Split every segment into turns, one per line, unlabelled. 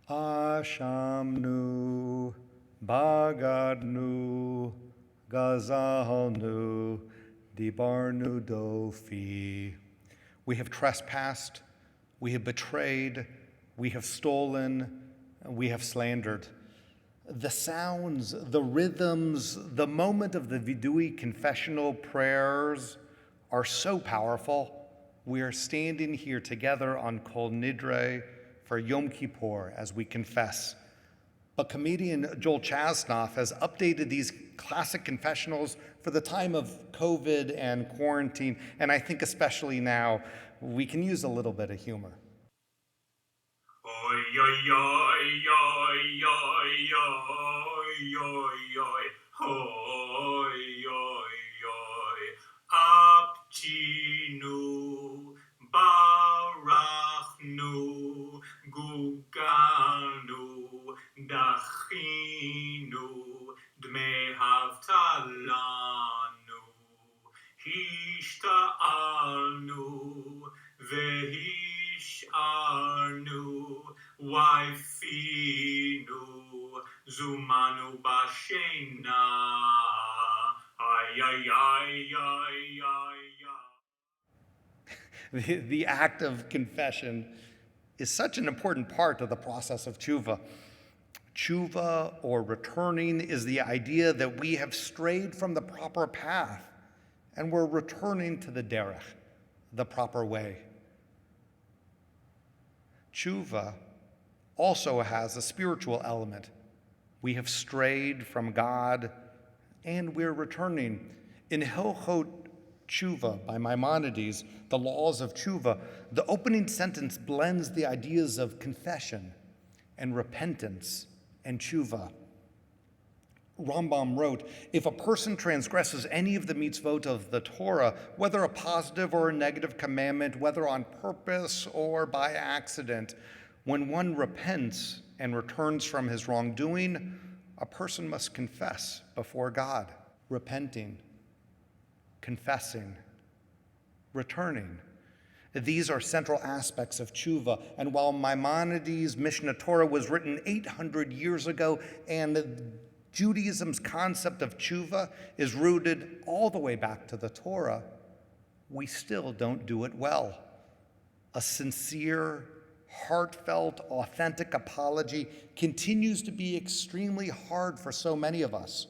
Ashamnu, Bagadnu, Gazalnu, Dibarnu Dofi. We have trespassed, we have betrayed, we have stolen, we have slandered. The sounds, the rhythms, the moment of the Vidui confessional prayers are so powerful. We are standing here together on Kol Nidre for Yom Kippur as we confess. But comedian Joel Chasnoff has updated these classic confessionals for the time of COVID and quarantine, and I think especially now, we can use a little bit of humor.
Oi, oi, oi, oi, oi, oi, oi, oi, oi, oi, oi, Aptinu, Barachnu, Guganu, Dachinu, Dmei Havtalanu, Hishta'alnu, Vehisharnu, Waifinu, Zumanu Bashena, ay, ay, ay, ay, ay, ay.
The act of confession is such an important part of the process of Chuva. Chuva, or returning, is the idea that we have strayed from the proper path and we're returning to the derech, the proper way. Chuva also has a spiritual element. We have strayed from God and we're returning. In Hilchot Chuva by Maimonides, the Laws of Chuva, the opening sentence blends the ideas of confession and repentance and Chuva. Rambam wrote, if a person transgresses any of the mitzvot of the Torah, whether a positive or a negative commandment, whether on purpose or by accident, when one repents and returns from his wrongdoing, a person must confess before God, repenting, confessing, returning. These are central aspects of Chuva, and while Maimonides' Mishnah Torah was written 800 years ago, and Judaism's concept of Chuva is rooted all the way back to the Torah, we still don't do it well. A sincere, heartfelt, authentic apology continues to be extremely hard for so many of us.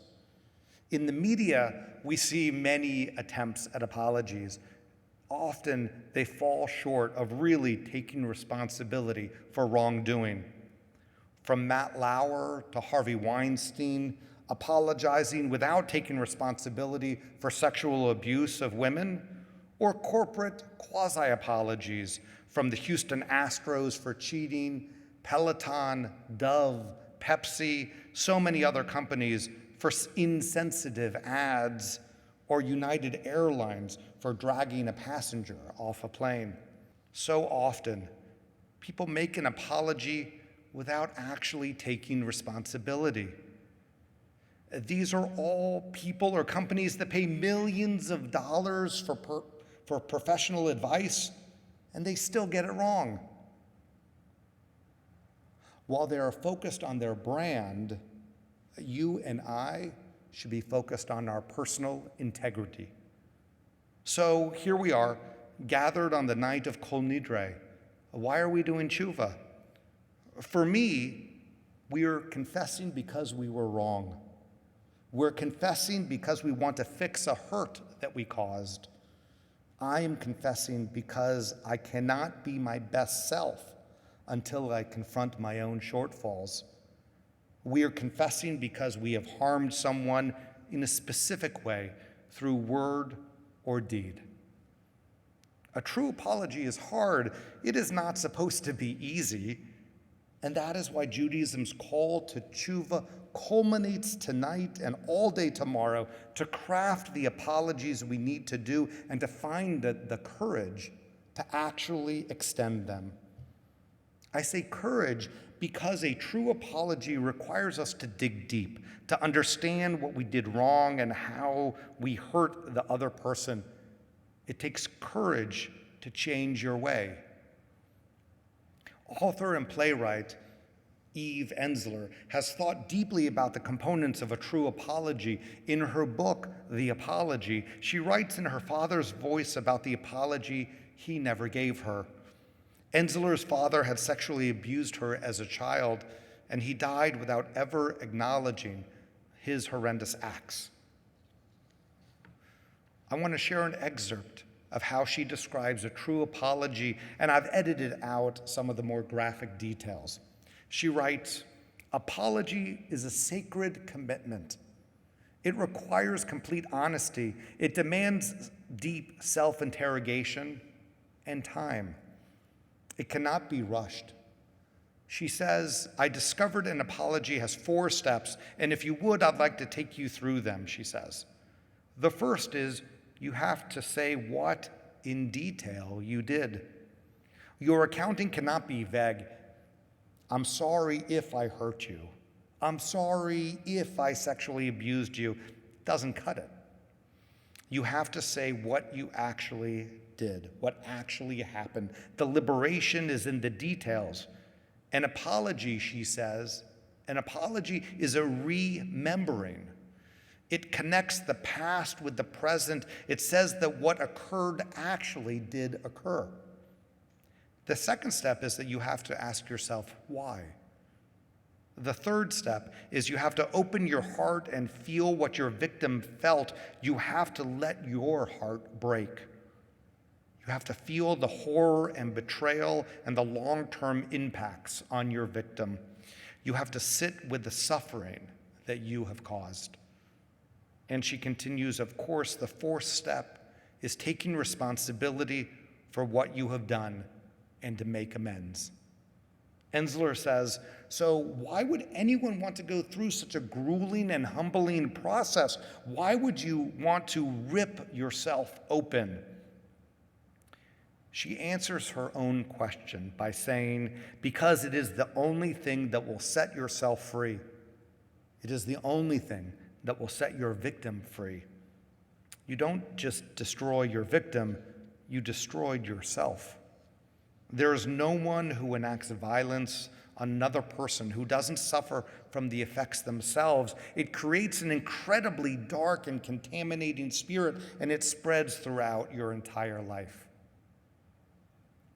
In the media, we see many attempts at apologies. Often they fall short of really taking responsibility for wrongdoing. From Matt Lauer to Harvey Weinstein, apologizing without taking responsibility for sexual abuse of women, or corporate quasi-apologies from the Houston Astros for cheating, Peloton, Dove, Pepsi, so many other companies for insensitive ads, or United Airlines for dragging a passenger off a plane. So often, people make an apology without actually taking responsibility. These are all people or companies that pay millions of dollars for professional advice, and they still get it wrong. While they are focused on their brand, you and I should be focused on our personal integrity. So here we are, gathered on the night of Kol Nidre. Why are we doing Chuva? For me, we are confessing because we were wrong. We're confessing because we want to fix a hurt that we caused. I am confessing because I cannot be my best self until I confront my own shortfalls. We are confessing because we have harmed someone in a specific way through word or deed. A true apology is hard. It is not supposed to be easy. And that is why Judaism's call to Chuva culminates tonight and all day tomorrow to craft the apologies we need to do and to find the courage to actually extend them. I say courage because a true apology requires us to dig deep, to understand what we did wrong and how we hurt the other person. It takes courage to change your way. Author and playwright Eve Ensler, has thought deeply about the components of a true apology. In her book, The Apology, she writes in her father's voice about the apology he never gave her. Ensler's father had sexually abused her as a child, and he died without ever acknowledging his horrendous acts. I want to share an excerpt of how she describes a true apology, and I've edited out some of the more graphic details. She writes, "Apology is a sacred commitment. It requires complete honesty. It demands deep self-interrogation and time. It cannot be rushed." She says, "I discovered an apology has 4 steps, and if you would, I'd like to take you through them," she says. The first is you have to say what in detail you did. Your accounting cannot be vague. I'm sorry if I hurt you. I'm sorry if I sexually abused you. Doesn't cut it. You have to say what you actually did, what actually happened. The liberation is in the details. An apology, she says, an apology is a remembering. It connects the past with the present. It says that what occurred actually did occur. The second step is that you have to ask yourself, why? The third step is you have to open your heart and feel what your victim felt. You have to let your heart break. You have to feel the horror and betrayal and the long-term impacts on your victim. You have to sit with the suffering that you have caused. And she continues, of course, the fourth step is taking responsibility for what you have done and to make amends. Ensler says, so why would anyone want to go through such a grueling and humbling process? Why would you want to rip yourself open? She answers her own question by saying, because it is the only thing that will set yourself free. It is the only thing that will set your victim free. You don't just destroy your victim, you destroyed yourself. There is no one who enacts violence on another person who doesn't suffer from the effects themselves. It creates an incredibly dark and contaminating spirit, and it spreads throughout your entire life.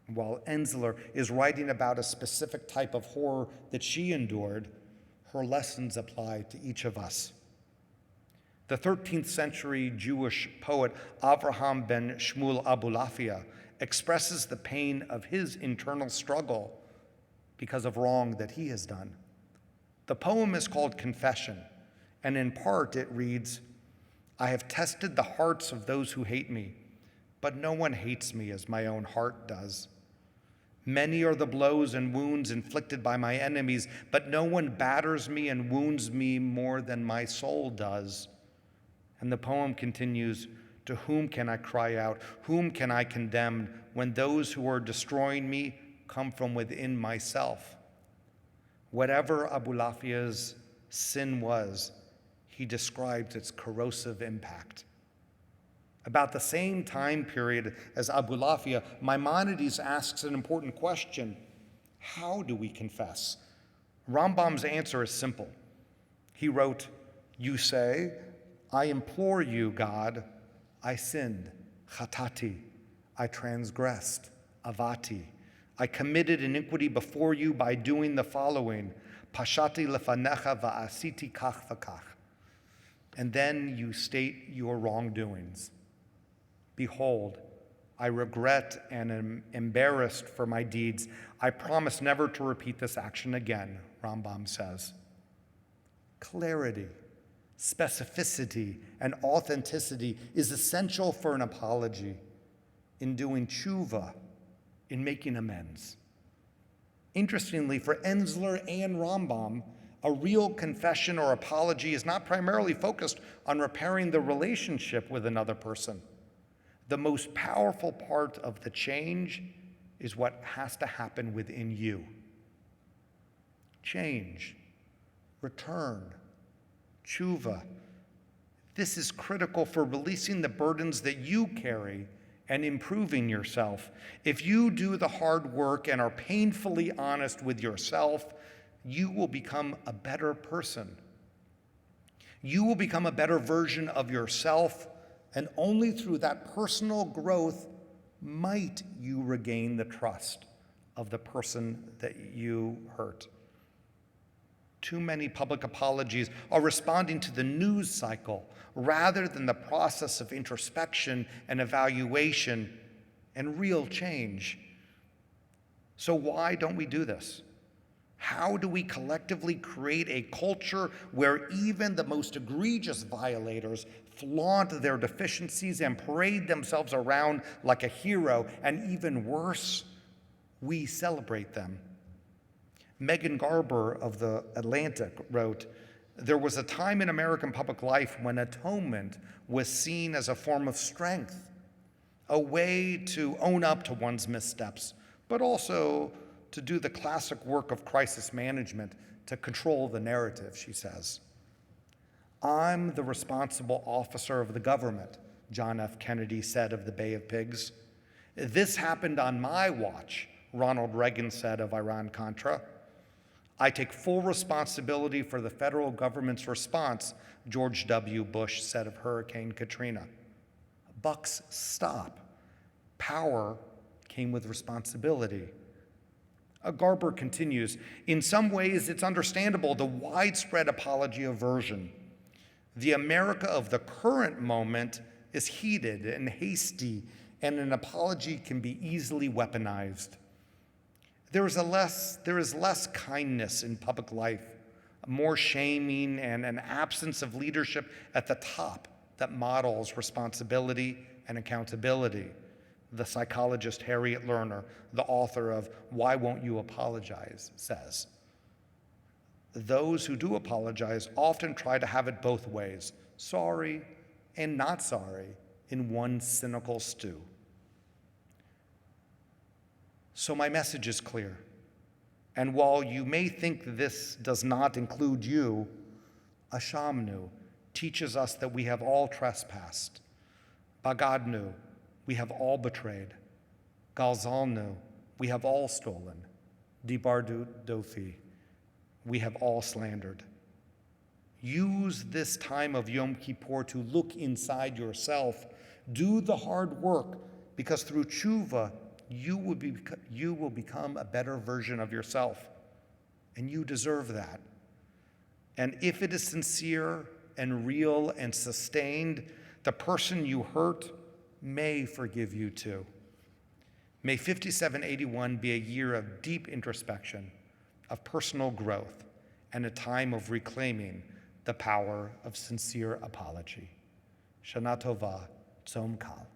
While Ensler is writing about a specific type of horror that she endured, her lessons apply to each of us. The 13th century Jewish poet Avraham ben Shmuel Abulafia expresses the pain of his internal struggle because of wrong that he has done. The poem is called Confession, and in part it reads, I have tested the hearts of those who hate me, but no one hates me as my own heart does. Many are the blows and wounds inflicted by my enemies, but no one batters me and wounds me more than my soul does. And the poem continues, to whom can I cry out? Whom can I condemn when those who are destroying me come from within myself? Whatever Abulafia's sin was, he describes its corrosive impact. About the same time period as Abulafia, Maimonides asks an important question. How do we confess? Rambam's answer is simple. He wrote, you say, I implore you, God, I sinned, chatati, I transgressed, avati. I committed iniquity before you by doing the following, pashati lefanecha va'asiti kach v'kach. And then you state your wrongdoings. Behold, I regret and am embarrassed for my deeds. I promise never to repeat this action again, Rambam says. Clarity, specificity, and authenticity is essential for an apology, in doing tshuva, in making amends. Interestingly, for Ensler and Rambam, a real confession or apology is not primarily focused on repairing the relationship with another person. The most powerful part of the change is what has to happen within you. Change, return, tshuva. This is critical for releasing the burdens that you carry and improving yourself. If you do the hard work and are painfully honest with yourself, you will become a better person. You will become a better version of yourself, and only through that personal growth might you regain the trust of the person that you hurt. Too many public apologies are responding to the news cycle rather than the process of introspection and evaluation and real change. So why don't we do this? How do we collectively create a culture where even the most egregious violators flaunt their deficiencies and parade themselves around like a hero, and even worse, we celebrate them? Megan Garber of The Atlantic wrote, "There was a time in American public life when atonement was seen as a form of strength, a way to own up to one's missteps, but also to do the classic work of crisis management to control the narrative," she says. "I'm the responsible officer of the government," John F. Kennedy said of the Bay of Pigs. "This happened on my watch," Ronald Reagan said of Iran-Contra. "I take full responsibility for the federal government's response," George W. Bush said of Hurricane Katrina. Bucks stop. Power came with responsibility. Garber continues, "In some ways, it's understandable the widespread apology aversion. The America of the current moment is heated and hasty, and an apology can be easily weaponized. There is less kindness in public life, more shaming, and an absence of leadership at the top that models responsibility and accountability," the psychologist Harriet Lerner, the author of Why Won't You Apologize, says. Those who do apologize often try to have it both ways, sorry and not sorry, in one cynical stew. So my message is clear. And while you may think this does not include you, Ashamnu teaches us that we have all trespassed. Bagadnu, we have all betrayed. Galzalnu, we have all stolen. Dibardu dofi, we have all slandered. Use this time of Yom Kippur to look inside yourself. Do the hard work, because through Chuva, you will become a better version of yourself, and you deserve that. And if it is sincere and real and sustained, the person you hurt may forgive you too. May 5781 be a year of deep introspection, of personal growth, and a time of reclaiming the power of sincere apology. Shana Tova, Tzom Kal.